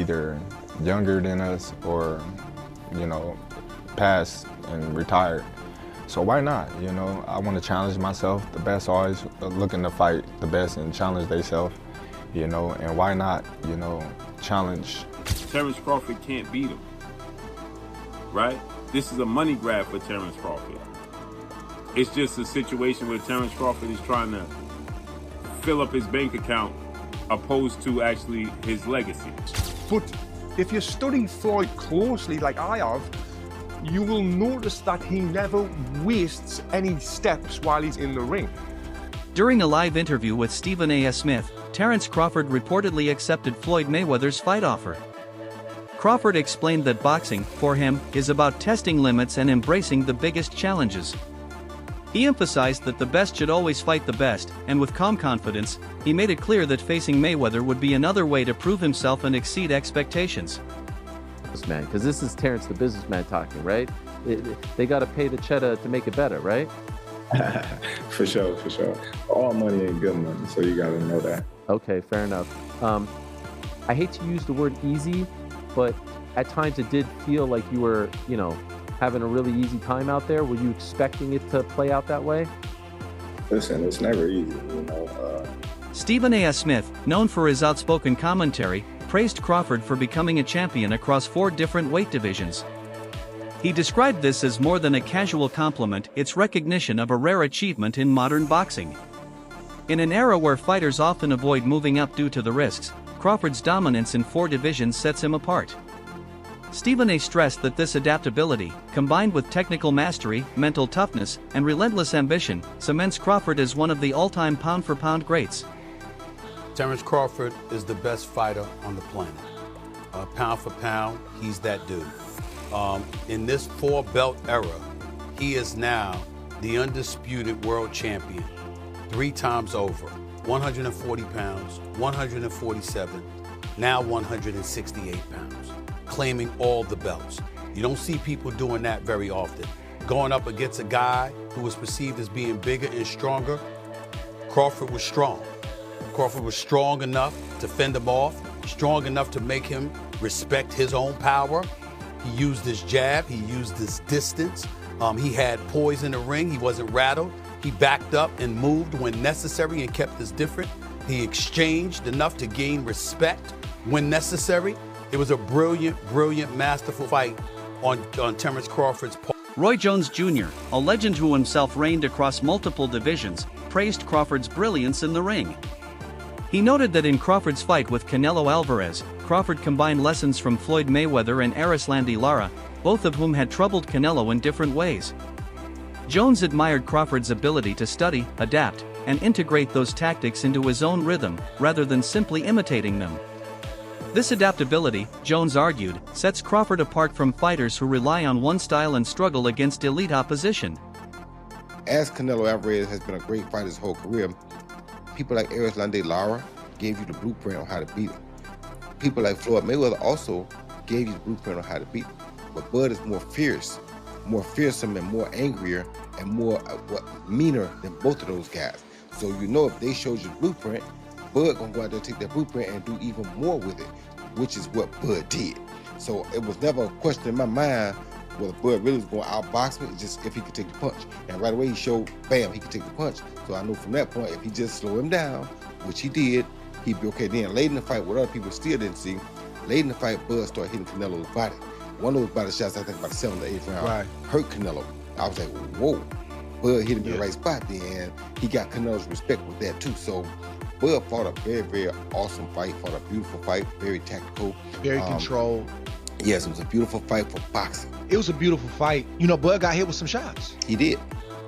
either younger than us or, you know, passed and retired. So why not? You know, I want to challenge myself. The best always looking to fight the best and challenge themselves, you know, and why not, you know, challenge. Terence Crawford can't beat him, right? This is a money grab for Terence Crawford. It's just a situation where Terence Crawford is trying to fill up his bank account opposed to actually his legacy. But if you study Floyd closely like I have, you will notice that he never wastes any steps while he's in the ring. During a live interview with Stephen A. Smith, Terence Crawford reportedly accepted Floyd Mayweather's fight offer. Crawford explained that boxing, for him, is about testing limits and embracing the biggest challenges. He emphasized that the best should always fight the best, and with calm confidence, he made it clear that facing Mayweather would be another way to prove himself and exceed expectations. Man, because this is Terence the businessman talking, right? They got to pay the cheddar to make it better, right? For sure, for sure. All money ain't good money, so you got to know that. Okay, fair enough. I hate to use the word easy, but at times it did feel like you were, you know, having a really easy time out there. Were you expecting it to play out that way? Listen, it's never easy, you know. Stephen A. Smith, known for his outspoken commentary, praised Crawford for becoming a champion across 4 different weight divisions. He described this as more than a casual compliment, it's recognition of a rare achievement in modern boxing. In an era where fighters often avoid moving up due to the risks, Crawford's dominance in 4 divisions sets him apart. Stephen A. stressed that this adaptability, combined with technical mastery, mental toughness, and relentless ambition, cements Crawford as one of the all-time pound-for-pound greats. Terence Crawford is the best fighter on the planet. Pound for pound, he's that dude. In this 4-belt era, he is now the undisputed world champion 3 times over. 140 pounds, 147, now 168 pounds, claiming all the belts. You don't see people doing that very often. Going up against a guy who was perceived as being bigger and stronger, Crawford was strong. Crawford was strong enough to fend him off, strong enough to make him respect his own power. He used his jab, he used his distance. He had poise in the ring, he wasn't rattled. He backed up and moved when necessary and kept us different. He exchanged enough to gain respect when necessary. It was a brilliant, brilliant, masterful fight on Terence Crawford's part. Roy Jones Jr., a legend who himself reigned across multiple divisions, praised Crawford's brilliance in the ring. He noted that in Crawford's fight with Canelo Alvarez, Crawford combined lessons from Floyd Mayweather and Erislandy Lara, both of whom had troubled Canelo in different ways. Jones admired Crawford's ability to study, adapt, and integrate those tactics into his own rhythm, rather than simply imitating them. This adaptability, Jones argued, sets Crawford apart from fighters who rely on one style and struggle against elite opposition. As Canelo Alvarez has been a great fighter his whole career, people like Erislandy Lara gave you the blueprint on how to beat him. People like Floyd Mayweather also gave you the blueprint on how to beat him. But Bud is more fierce, more fearsome and more angrier and more meaner than both of those guys. So you know if they showed you the blueprint, Bud gonna go out there and take that blueprint and do even more with it, which is what Bud did. So it was never a question in my mind whether Bud really was going to outbox me, just if he could take the punch. And right away he showed, bam, he could take the punch. So I knew from that point, if he just slow him down, which he did, he'd be okay. Then late in the fight, what other people still didn't see, late in the fight, Bud started hitting Canelo's body. One of those body shots, I think about the 7th or 8th round, hurt Canelo. I was like, whoa. Bud hit him in the right spot there, and he got Canelo's respect with that too. So Bud fought a very, very awesome fight, fought a beautiful fight, very tactical. Very controlled. Yes, it was a beautiful fight for boxing. It was a beautiful fight. You know, Bud got hit with some shots. He did.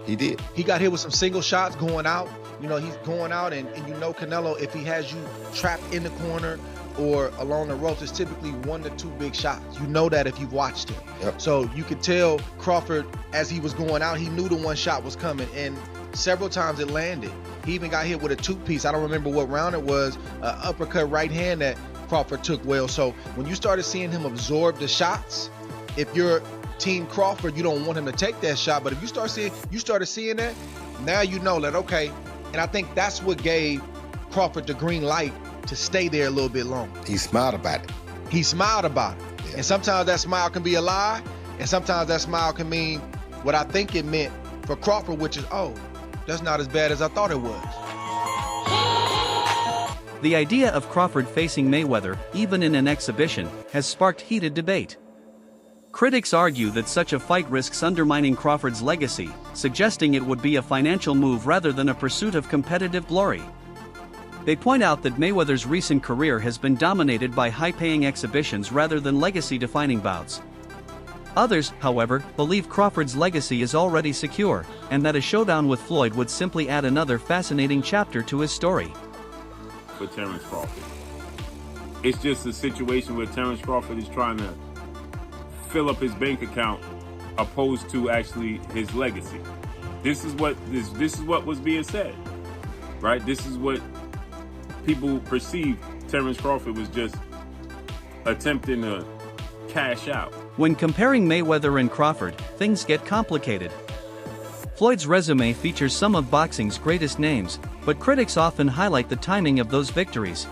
He did. He got hit with some single shots going out. You know, he's going out, and you know Canelo, if he has you trapped in the corner or along the ropes, it's typically 1 to 2 big shots. You know that if you've watched him. Yep. So you could tell Crawford, as he was going out, he knew the one shot was coming, and several times it landed. He even got hit with a 2-piece. I don't remember what round it was, uppercut right hand that Crawford took well. So when you started seeing him absorb the shots, if you're Team Crawford, you don't want him to take that shot. But if you started seeing that, now you know that, okay. And I think that's what gave Crawford the green light to stay there a little bit longer. He smiled about it. he smiled about it. Yeah. And sometimes that smile can be a lie, and sometimes that smile can mean what I think it meant for Crawford, which is, oh, that's not as bad as I thought it was. The idea of Crawford facing Mayweather, even in an exhibition, has sparked heated debate. Critics argue that such a fight risks undermining Crawford's legacy, suggesting it would be a financial move rather than a pursuit of competitive glory. They point out that Mayweather's recent career has been dominated by high-paying exhibitions rather than legacy-defining bouts. Others, however, believe Crawford's legacy is already secure, and that a showdown with Floyd would simply add another fascinating chapter to his story. For Terence Crawford, it's just a situation where Terence Crawford is trying to fill up his bank account opposed to actually his legacy. This is what was being said, right? This is what people perceive. Terence Crawford was just attempting to cash out. When comparing Mayweather and Crawford, things get complicated. Floyd's resume features some of boxing's greatest names, but critics often highlight the timing of those victories.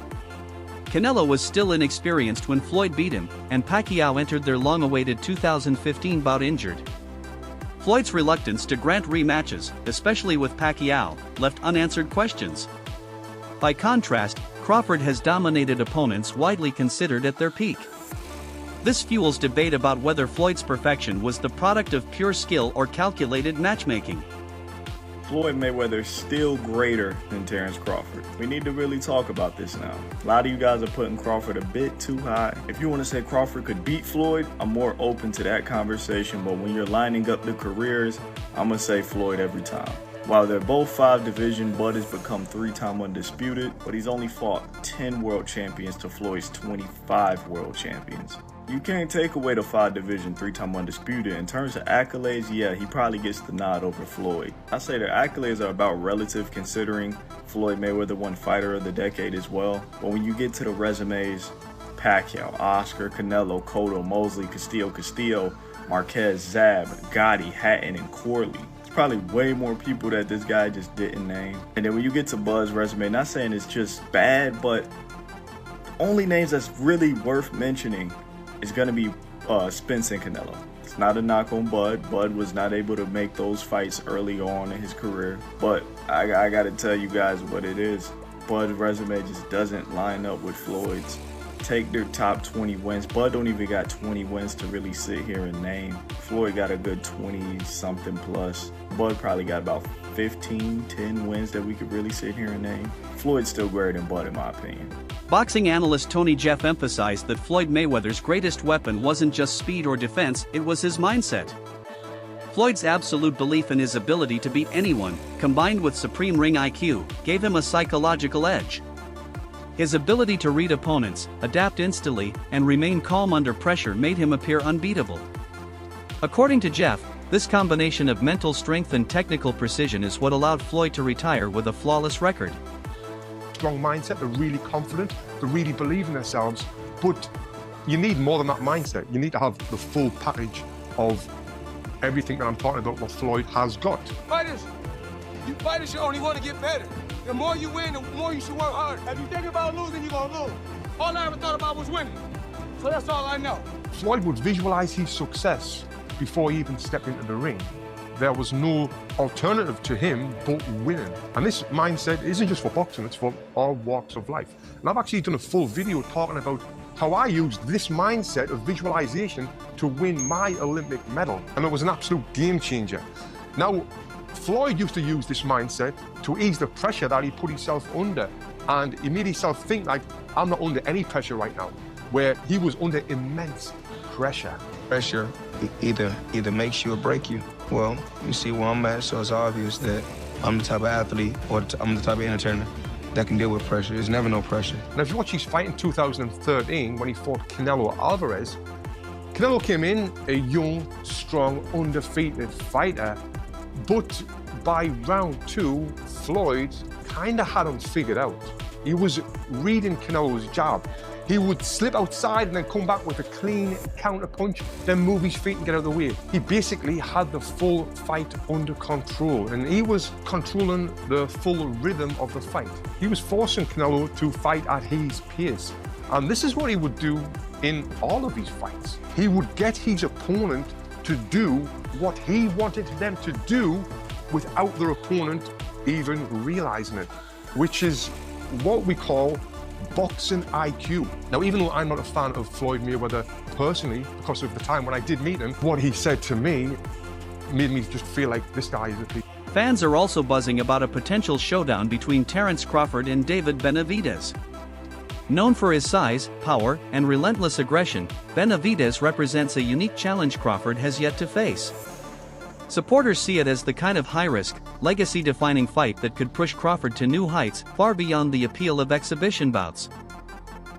Canelo was still inexperienced when Floyd beat him, and Pacquiao entered their long-awaited 2015 bout injured. Floyd's reluctance to grant rematches, especially with Pacquiao, left unanswered questions. By contrast, Crawford has dominated opponents widely considered at their peak. This fuels debate about whether Floyd's perfection was the product of pure skill or calculated matchmaking. Floyd Mayweather is still greater than Terence Crawford. We need to really talk about this now. A lot of you guys are putting Crawford a bit too high. If you want to say Crawford could beat Floyd, I'm more open to that conversation, but when you're lining up the careers, I'm going to say Floyd every time. While they're both 5 division, Bud has become 3-time undisputed, but he's only fought 10 world champions to Floyd's 25 world champions. You can't take away the 5 division, 3-time undisputed. In terms of accolades, yeah, he probably gets the nod over Floyd. I say their accolades are about relative, considering Floyd Mayweather won Fighter of the Decade as well. But when you get to the resumes, Pacquiao, Oscar, Canelo, Cotto, Mosley, Castillo, Marquez, Zab, Gotti, Hatton, and Corley. There's probably way more people that this guy just didn't name. And then when you get to Bud's resume, not saying it's just bad, but the only names that's really worth mentioning is going to be Spence and Canelo. It's not a knock on Bud. Bud was not able to make those fights early on in his career. But I got to tell you guys what it is. Bud's resume just doesn't line up with Floyd's. Take their top 20 wins. Bud don't even got 20 wins to really sit here and name. Floyd got a good 20-something plus. Bud probably got about 10 wins that we could really sit here and name. Floyd's still greater than Bud in my opinion. Boxing analyst Tony Jeff emphasized that Floyd Mayweather's greatest weapon wasn't just speed or defense, it was his mindset. Floyd's absolute belief in his ability to beat anyone, combined with supreme ring IQ, gave him a psychological edge. His ability to read opponents, adapt instantly, and remain calm under pressure made him appear unbeatable. According to Jeff, this combination of mental strength and technical precision is what allowed Floyd to retire with a flawless record. Strong mindset, they're really confident, they really believe in themselves, but you need more than that mindset. You need to have the full package of everything that I'm talking about what Floyd has got. Fighters should only want to get better. The more you win, the more you should work hard. If you think about losing, you're gonna lose. All I ever thought about was winning. So that's all I know. Floyd would visualize his success before he even stepped into the ring. There was no alternative to him but winning. And this mindset isn't just for boxing, it's for all walks of life. And I've actually done a full video talking about how I used this mindset of visualization to win my Olympic medal. And it was an absolute game changer. Now, Floyd used to use this mindset to ease the pressure that he put himself under. And he made himself think like, I'm not under any pressure right now, where he was under immense pressure. Pressure either makes you or break you. Well, you see where I'm at, so it's obvious that I'm the type of athlete or I'm the type of entertainer that can deal with pressure. There's never no pressure. Now, if you watch his fight in 2013 when he fought Canelo Alvarez, Canelo came in a young, strong, undefeated fighter, but by round 2, Floyd kind of had him figured out. He was reading Canelo's jab. He would slip outside and then come back with a clean counter punch, then move his feet and get out of the way. He basically had the full fight under control, and he was controlling the full rhythm of the fight. He was forcing Canelo to fight at his pace. And this is what he would do in all of his fights. He would get his opponent to do what he wanted them to do without their opponent even realizing it, which is what we call boxing IQ. Now, even though I'm not a fan of Floyd Mayweather personally, because of the time when I did meet him, what he said to me made me just feel like this guy is a piece. Fans are also buzzing about a potential showdown between Terence Crawford and David Benavidez. Known for his size, power, and relentless aggression, Benavidez represents a unique challenge Crawford has yet to face. Supporters see it as the kind of high-risk, legacy-defining fight that could push Crawford to new heights far beyond the appeal of exhibition bouts.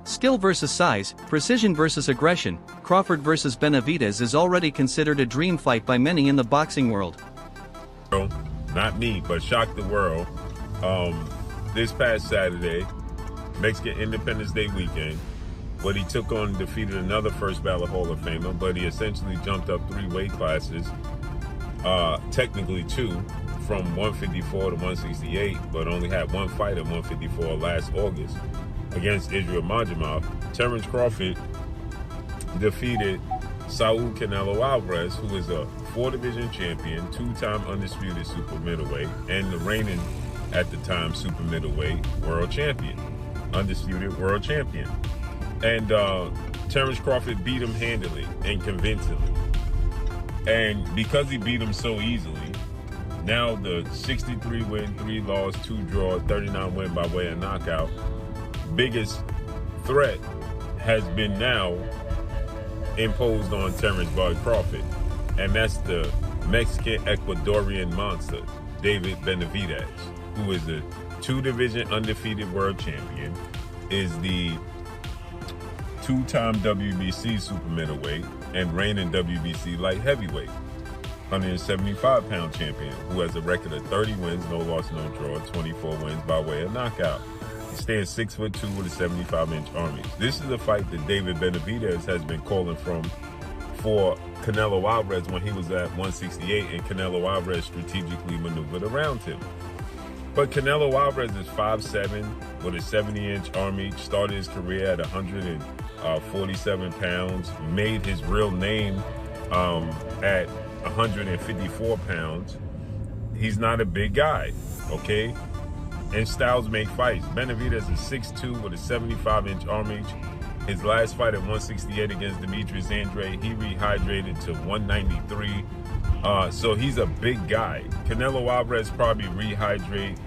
Skill versus size, precision versus aggression, Crawford versus Benavidez is already considered a dream fight by many in the boxing world. Not me, but shocked the world. This past Saturday, Mexican Independence Day weekend, but he took on and defeated another first ballot Hall of Famer, but he essentially jumped up 3 weight classes, technically 2, from 154 to 168, but only had 1 fight at 154 last August against Israel Majimov. Terence Crawford defeated Saul Canelo Alvarez, who is a 4-division champion, 2-time undisputed super middleweight, and the reigning, at the time, super middleweight world champion, undisputed world champion. And Terence Crawford beat him handily and convincingly. And because he beat him so easily, now the 63 win, 3 loss, 2 draw, 39 win by way of knockout, biggest threat has been now imposed on Terence Crawford. And that's the Mexican Ecuadorian monster, David Benavidez, who is a 2-division undefeated world champion, is the 2-time WBC super middleweight and reigning WBC light heavyweight, 175-pound champion, who has a record of 30 wins, no loss, no draw, 24 wins by way of knockout. He stands 6'2" with a 75-inch arm. This is a fight that David Benavidez has been calling for Canelo Alvarez when he was at 168, and Canelo Alvarez strategically maneuvered around him. But Canelo Alvarez is 5'7" with a 70-inch arm reach, started his career at 147 pounds, made his real name at 154 pounds. He's not a big guy, okay? And styles make fights. Benavidez is 6'2" with a 75-inch arm reach. His last fight at 168 against Demetrius Andrade, he rehydrated to 193. So he's a big guy. Canelo Alvarez probably rehydrate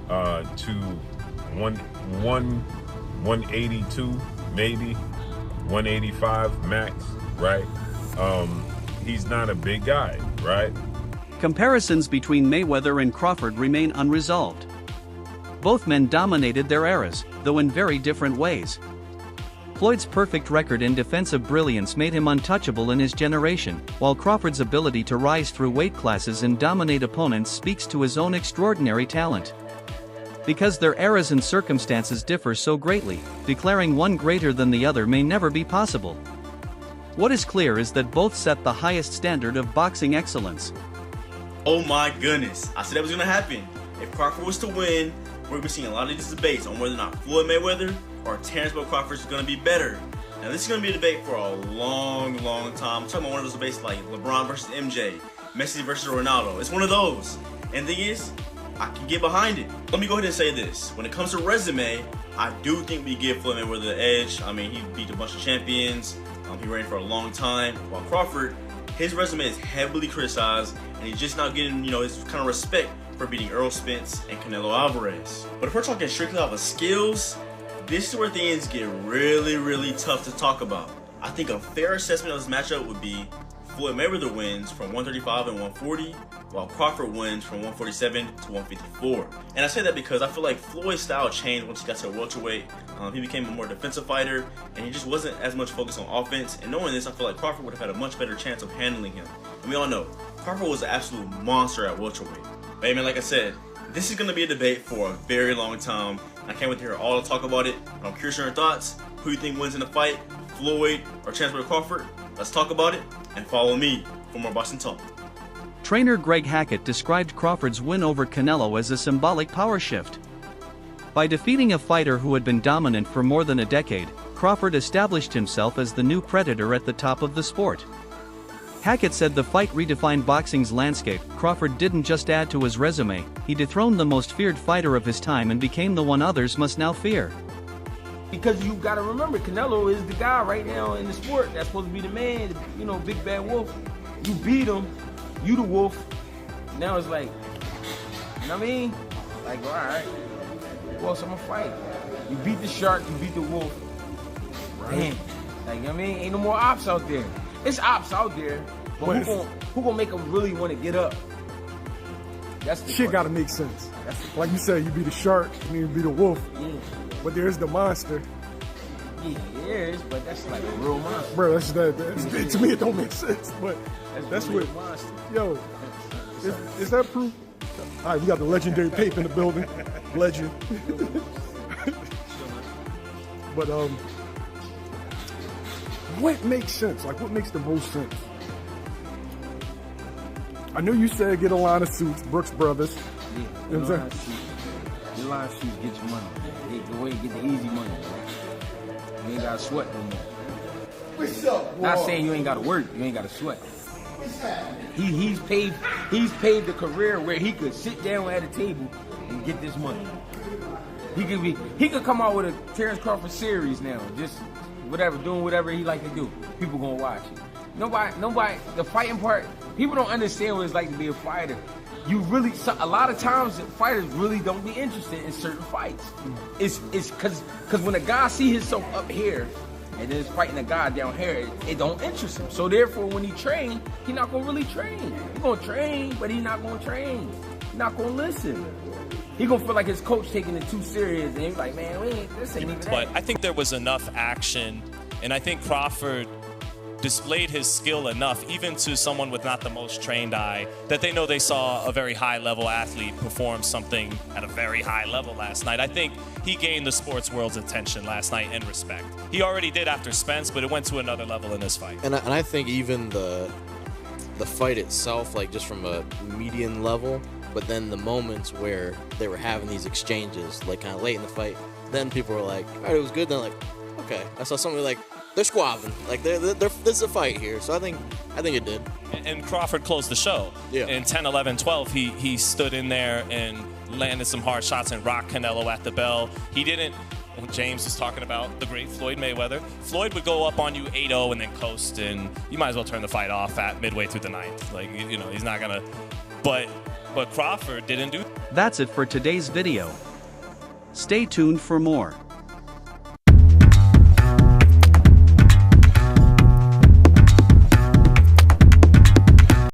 to 182, maybe 185 max, right? He's not a big guy, right? Comparisons between Mayweather and Crawford remain unresolved. Both men dominated their eras, though in very different ways. Floyd's perfect record in defensive brilliance made him untouchable in his generation, while Crawford's ability to rise through weight classes and dominate opponents speaks to his own extraordinary talent. Because their eras and circumstances differ so greatly, declaring one greater than the other may never be possible. What is clear is that both set the highest standard of boxing excellence. Oh my goodness, I said that was going to happen. If Crawford was to win, we're going to be seeing a lot of these debates on whether or not Floyd Mayweather or Terence Crawford is going to be better. Now this is going to be a debate for a long, long time. I'm talking about one of those debates like LeBron versus MJ, Messi versus Ronaldo. It's one of those. And the thing is, I can get behind it. Let me go ahead and say this. When it comes to resume, I do think we give Floyd Mayweather the edge. I mean, he beat a bunch of champions. He reigned for a long time. While Crawford, his resume is heavily criticized, and he's just not getting, his kind of respect for beating Errol Spence and Canelo Alvarez. But if we're talking strictly off of skills, this is where things get really, really tough to talk about. I think a fair assessment of this matchup would be Floyd Mayweather wins from 135 and 140, while Crawford wins from 147 to 154. And I say that because I feel like Floyd's style changed once he got to welterweight. He became a more defensive fighter, and he just wasn't as much focused on offense. And knowing this, I feel like Crawford would have had a much better chance of handling him. And we all know, Crawford was an absolute monster at welterweight. But hey man, like I said, this is going to be a debate for a very long time. I can't wait to hear all the talk about it. But I'm curious on your thoughts. Who do you think wins in the fight? Floyd or Terence Crawford? Let's talk about it, and follow me for more boxing talk. Trainer Greg Hackett described Crawford's win over Canelo as a symbolic power shift. By defeating a fighter who had been dominant for more than a decade, Crawford established himself as the new predator at the top of the sport. Hackett said the fight redefined boxing's landscape. Crawford didn't just add to his resume, he dethroned the most feared fighter of his time and became the one others must now fear. Because you gotta remember, Canelo is the guy right now in the sport that's supposed to be the man, you know, big bad wolf. You beat him, you the wolf. Now it's like, you know what I mean? Like, all right, who else I'm gonna fight? You beat the shark, you beat the wolf. Damn, like, you know what I mean? Ain't no more ops out there. It's ops out there, but who gonna make them really want to get up? That's the shit gotta make sense. Like you said, you be the shark, and you be the wolf. Yeah. But there's the monster. Yeah, there is, but that's like a real monster. Bro, that's to me it don't make sense, but that's what. Monster. Yo, is that proof? All right, we got the legendary Pape in the building. Legend. But what makes sense? Like, what makes the most sense? I know you said get a line of suits, Brooks Brothers. Yeah, you know what I'm saying? Your line of suits get your money. Get away, get the easy money. You ain't gotta sweat no more. What's up, Not saying you ain't gotta work, you ain't gotta sweat. He's paved a career where he could sit down at a table and get this money. He could come out with a Terence Crawford series now, just whatever, doing whatever he like to do. People gonna watch it. Nobody, the fighting part, people don't understand what it's like to be a fighter. A lot of times fighters really don't be interested in certain fights. It's cause when a guy see himself up here and then is fighting a guy down here, it don't interest him. So therefore when he train, he not gonna really train. He gonna train, but he not gonna train. He not gonna listen. He gonna feel like his coach taking it too serious, and he's like, man, this ain't even that. But I think there was enough action, and I think Crawford displayed his skill enough, even to someone with not the most trained eye, that they know they saw a very high-level athlete perform something at a very high level last night. I think he gained the sports world's attention last night and respect. He already did after Spence, but it went to another level in this fight. And I think even the fight itself, like just from a median level, but then the moments where they were having these exchanges, like kind of late in the fight, then people were like, all right, it was good. Then like, okay, I saw somebody like, they're squabbing, like there's a fight here. So I think it did. And Crawford closed the show. Yeah. In 10, 11, 12, he stood in there and landed some hard shots and rocked Canelo at the bell. He didn't. When James was talking about the great Floyd Mayweather, Floyd would go up on you 8-0 and then coast, and you might as well turn the fight off at midway through the ninth. Like, you know, he's not gonna. But Crawford didn't do. That's it for today's video. Stay tuned for more.